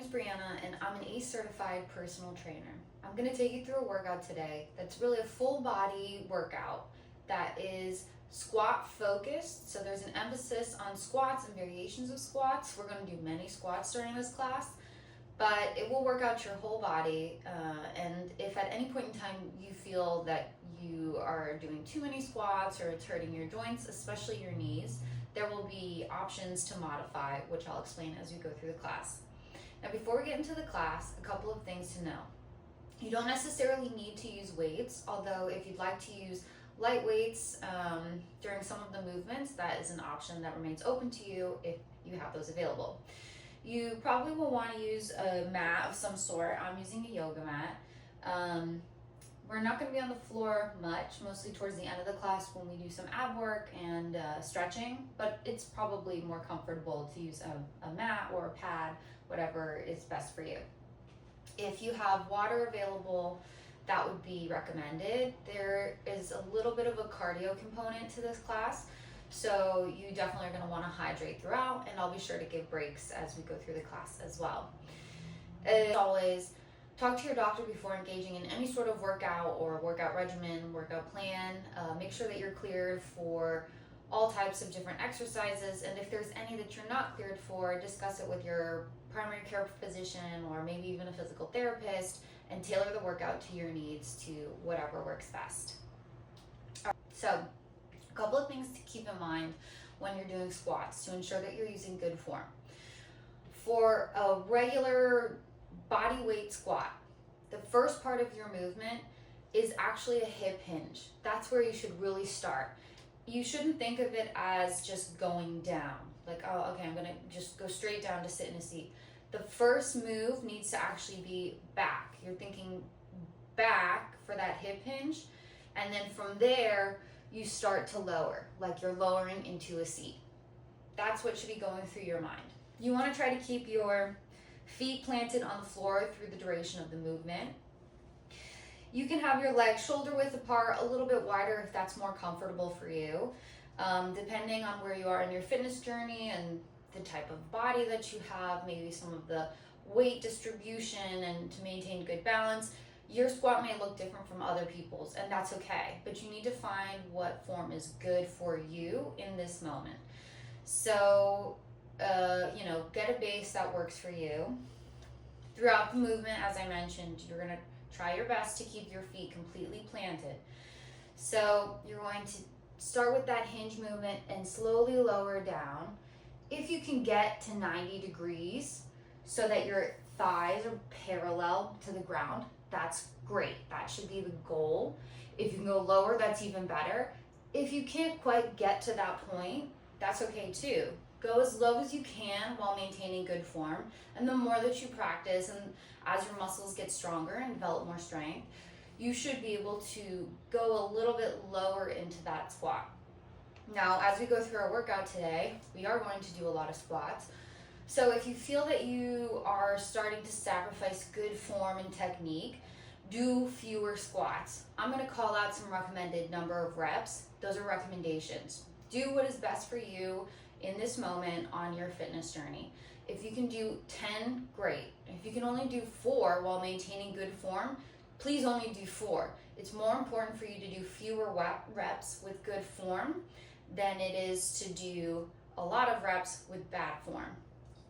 is Brianna, and I'm an ACE certified personal trainer. I'm going to take you through a workout today that's really a full body workout that is squat focused. So there's an emphasis on squats and variations of squats. We're going to do many squats during this class, but it will work out your whole body. And if at any point in time you feel that you are doing too many squats or it's hurting your joints, especially your knees, there will be options to modify, which I'll explain as we go through the class. Now, before we get into the class, a couple of things to know. You don't necessarily need to use weights, although if you'd like to use light weights during some of the movements, that is an option that remains open to you if you have those available. You probably will want to use a mat of some sort. I'm using a yoga mat. We're not going to be on the floor much, mostly towards the end of the class when we do some ab work and stretching, but it's probably more comfortable to use a mat or a pad, whatever is best for you. If you have water available, that would be recommended. There is a little bit of a cardio component to this class, so you definitely are going to want to hydrate throughout, and I'll be sure to give breaks as we go through the class as well. As always, talk to your doctor before engaging in any sort of workout or workout regimen, workout plan. Make sure that you're cleared for all types of different exercises, and if there's any that you're not cleared for, discuss it with your primary care physician or maybe even a physical therapist and tailor the workout to your needs, to whatever works best. So, a couple of things to keep in mind when you're doing squats to ensure that you're using good form. For a regular body weight squat, the first part of your movement is actually a hip hinge. That's where you should really start. You shouldn't think of it as just going down, like, oh, okay, I'm gonna just go straight down to sit in a seat. The first move needs to actually be back. You're thinking back for that hip hinge, and then from there, you start to lower, like you're lowering into a seat. That's what should be going through your mind. You wanna try to keep your feet planted on the floor through the duration of the movement. You can have your legs shoulder width apart, a little bit wider if that's more comfortable for you, depending on where you are in your fitness journey and the type of body that you have, maybe some of the weight distribution, and to maintain good balance. Your squat may look different from other people's, and that's okay, but you need to find what form is good for you in this moment. So, get a base that works for you. Throughout the movement, as I mentioned, you're gonna try your best to keep your feet completely planted. So you're going to start with that hinge movement and slowly lower down. If you can get to 90 degrees so that your thighs are parallel to the ground, that's great. That should be the goal. If you can go lower, that's even better. If you can't quite get to that point, that's okay too. Go as low as you can while maintaining good form. And the more that you practice, and as your muscles get stronger and develop more strength, you should be able to go a little bit lower into that squat. Now, as we go through our workout today, we are going to do a lot of squats. So if you feel that you are starting to sacrifice good form and technique, do fewer squats. I'm going to call out some recommended number of reps. Those are recommendations. Do what is best for you in this moment on your fitness journey. If you can do 10, great. If you can only do 4 while maintaining good form, please only do 4. It's more important for you to do fewer reps with good form than it is to do a lot of reps with bad form.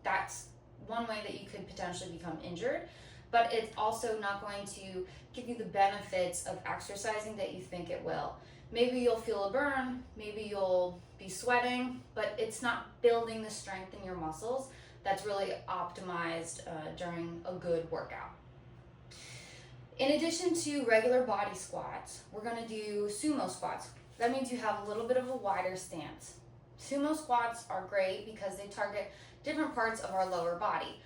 That's one way that you could potentially become injured, but it's also not going to give you the benefits of exercising that you think it will. Maybe you'll feel a burn, maybe you'll be sweating, but it's not building the strength in your muscles that's really optimized during a good workout. In addition to regular body squats, we're gonna do sumo squats. That means you have a little bit of a wider stance. Sumo squats are great because they target different parts of our lower body.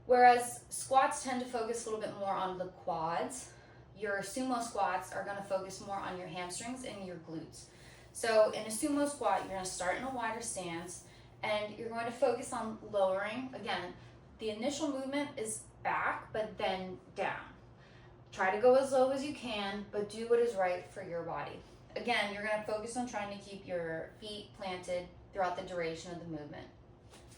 Whereas squats tend to focus a little bit more on the quads, your sumo squats are going to focus more on your hamstrings and your glutes. So in a sumo squat, you're going to start in a wider stance and you're going to focus on lowering. Again, the initial movement is back, but then down. Try to go as low as you can, but do what is right for your body. Again, you're going to focus on trying to keep your feet planted throughout the duration of the movement.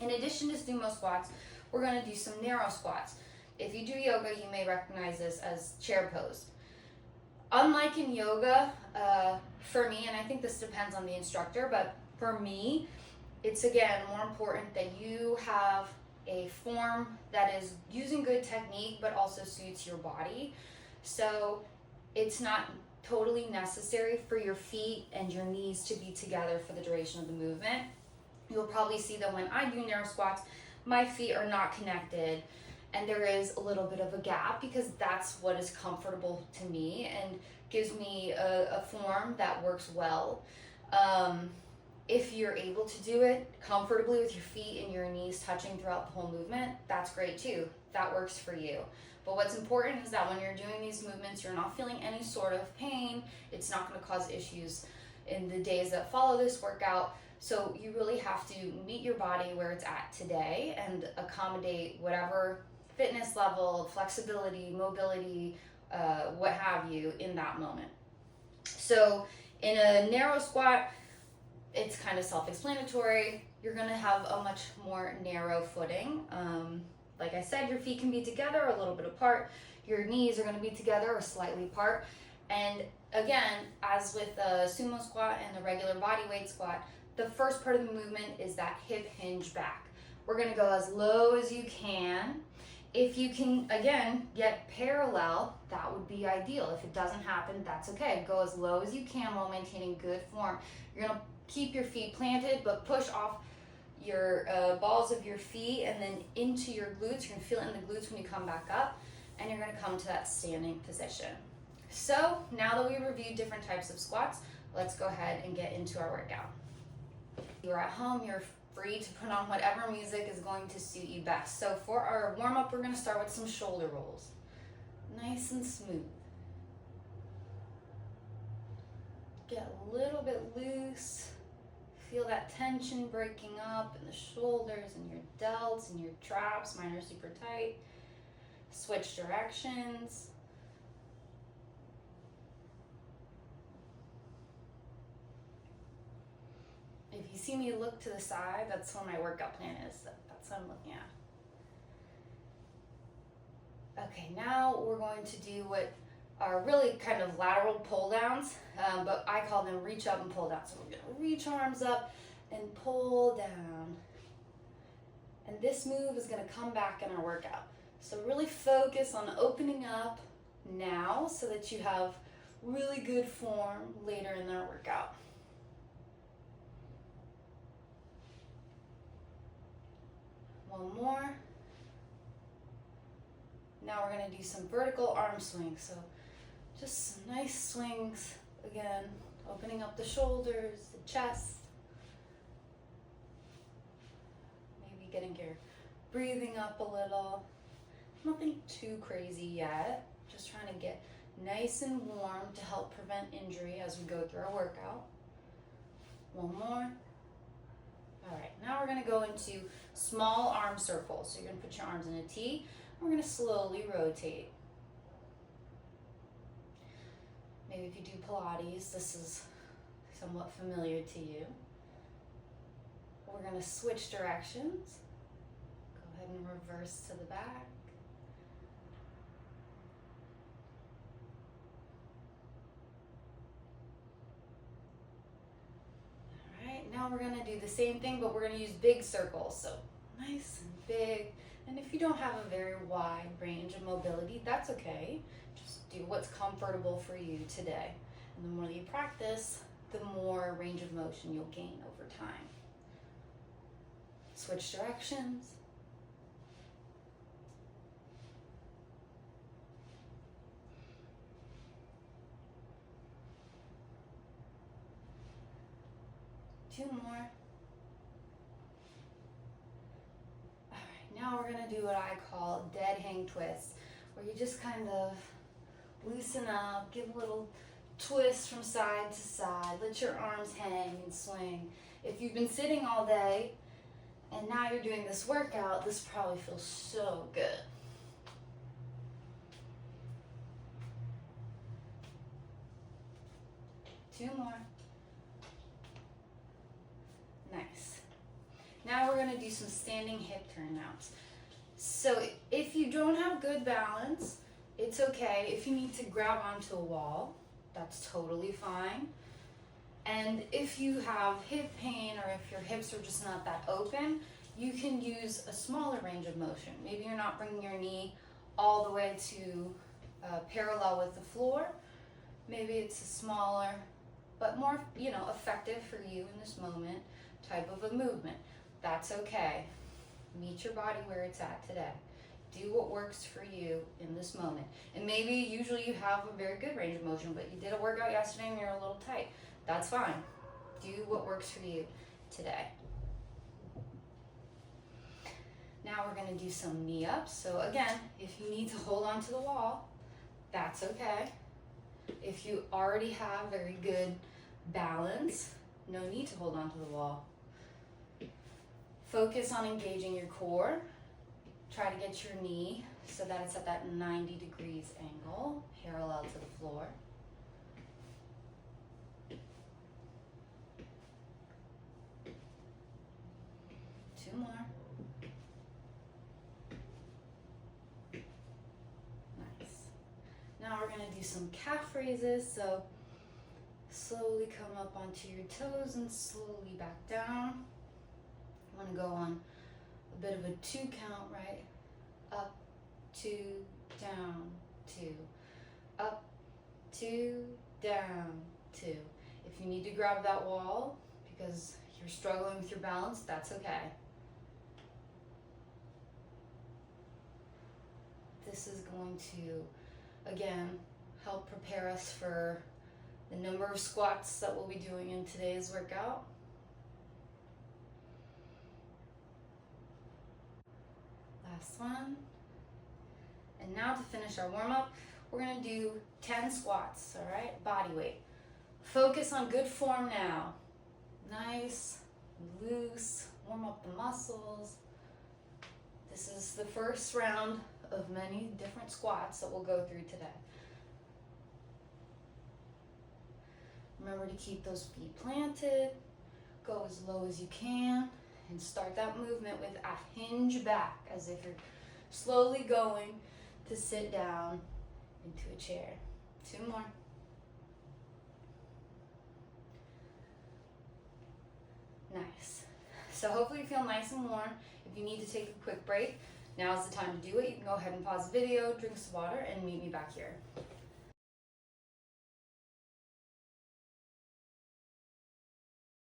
In addition to sumo squats, we're gonna do some narrow squats. If you do yoga, you may recognize this as chair pose. Unlike in yoga, for me, and I think this depends on the instructor, but for me, it's again more important that you have a form that is using good technique but also suits your body. So it's not totally necessary for your feet and your knees to be together for the duration of the movement. You'll probably see that when I do narrow squats, my feet are not connected and there is a little bit of a gap because that's what is comfortable to me and gives me a form that works well. If you're able to do it comfortably with your feet and your knees touching throughout the whole movement, that's great too. That works for you. But what's important is that when you're doing these movements, you're not feeling any sort of pain. It's not going to cause issues in the days that follow this workout. So you really have to meet your body where it's at today and accommodate whatever fitness level, flexibility, mobility, what have you in that moment. So in a narrow squat, it's kind of self-explanatory. You're going to have a much more narrow footing. Like I said, your feet can be together or a little bit apart. Your knees are going to be together or slightly apart. And again, as with a sumo squat and a regular body weight squat, the first part of the movement is that hip hinge back. We're going to go as low as you can. If you can, again, get parallel, that would be ideal. If it doesn't happen, that's okay. Go as low as you can while maintaining good form. You're going to keep your feet planted, but push off your balls of your feet and then into your glutes. You're going to feel it in the glutes when you come back up, and you're going to come to that standing position. So now that we reviewed different types of squats, let's go ahead and get into our workout. If you're at home, you're free to put on whatever music is going to suit you best. So for our warm-up, we're going to start with some shoulder rolls. Nice and smooth. Get a little bit loose. Feel that tension breaking up in the shoulders and your delts and your traps. Mine are super tight. Switch directions. If you see me look to the side, that's what my workout plan is. That's what I'm looking at. Okay, now we're going to do what are really kind of lateral pull downs, but I call them reach up and pull down. So we're gonna reach arms up and pull down. And this move is gonna come back in our workout. So really focus on opening up now so that you have really good form later in our workout. One more. Now we're gonna do some vertical arm swings. So just some nice swings, again, opening up the shoulders, the chest. Maybe getting your breathing up a little. Nothing too crazy yet. Just trying to get nice and warm to help prevent injury as we go through our workout. One more. All right, now we're gonna go into small arm circles. So you're gonna put your arms in a T. We're gonna slowly rotate. Maybe if you do Pilates, this is somewhat familiar to you. We're gonna switch directions. Go ahead and reverse to the back. All right, now we're gonna do the same thing, but we're gonna use big circles. So nice and big. And if you don't have a very wide range of mobility, that's okay. Just do what's comfortable for you today. And the more that you practice, the more range of motion you'll gain over time. Switch directions. Two more. Now we're gonna do what I call dead hang twists, where you just kind of loosen up, give a little twist from side to side, let your arms hang and swing. If you've been sitting all day and now you're doing this workout, this probably feels so good. Two more. Nice. Now we're gonna do some standing hip turn mounts. So if you don't have good balance, it's okay. If you need to grab onto a wall, that's totally fine. And if you have hip pain or if your hips are just not that open, you can use a smaller range of motion. Maybe you're not bringing your knee all the way to parallel with the floor. Maybe it's a smaller, but more, effective for you in this moment type of a movement. That's okay. Meet your body where it's at today. Do what works for you in this moment. And maybe usually you have a very good range of motion, but you did a workout yesterday and you're a little tight. That's fine. Do what works for you today. Now we're going to do some knee ups. So again, if you need to hold on to the wall, that's okay. If you already have very good balance, no need to hold on to the wall. Focus on engaging your core. Try to get your knee so that it's at that 90 degrees angle, parallel to the floor. Two more. Nice. Now we're going to do some calf raises. So slowly come up onto your toes and slowly back down. I'm going to go on a bit of a 2 count, right? Up, 2, down, 2. Up, 2, down, 2. If you need to grab that wall because you're struggling with your balance, that's okay. This is going to, again, help prepare us for the number of squats that we'll be doing in today's workout. Last one. And now to finish our warm-up, we're going to do 10 squats, all right? Body weight. Focus on good form now. Nice, loose, warm up the muscles. This is the first round of many different squats that we'll go through today. Remember to keep those feet planted. Go as low as you can. And start that movement with a hinge back, as if you're slowly going to sit down into a chair. 2 more. Nice. So hopefully you feel nice and warm. If you need to take a quick break, now is the time to do it. You can go ahead and pause the video, drink some water, and meet me back here.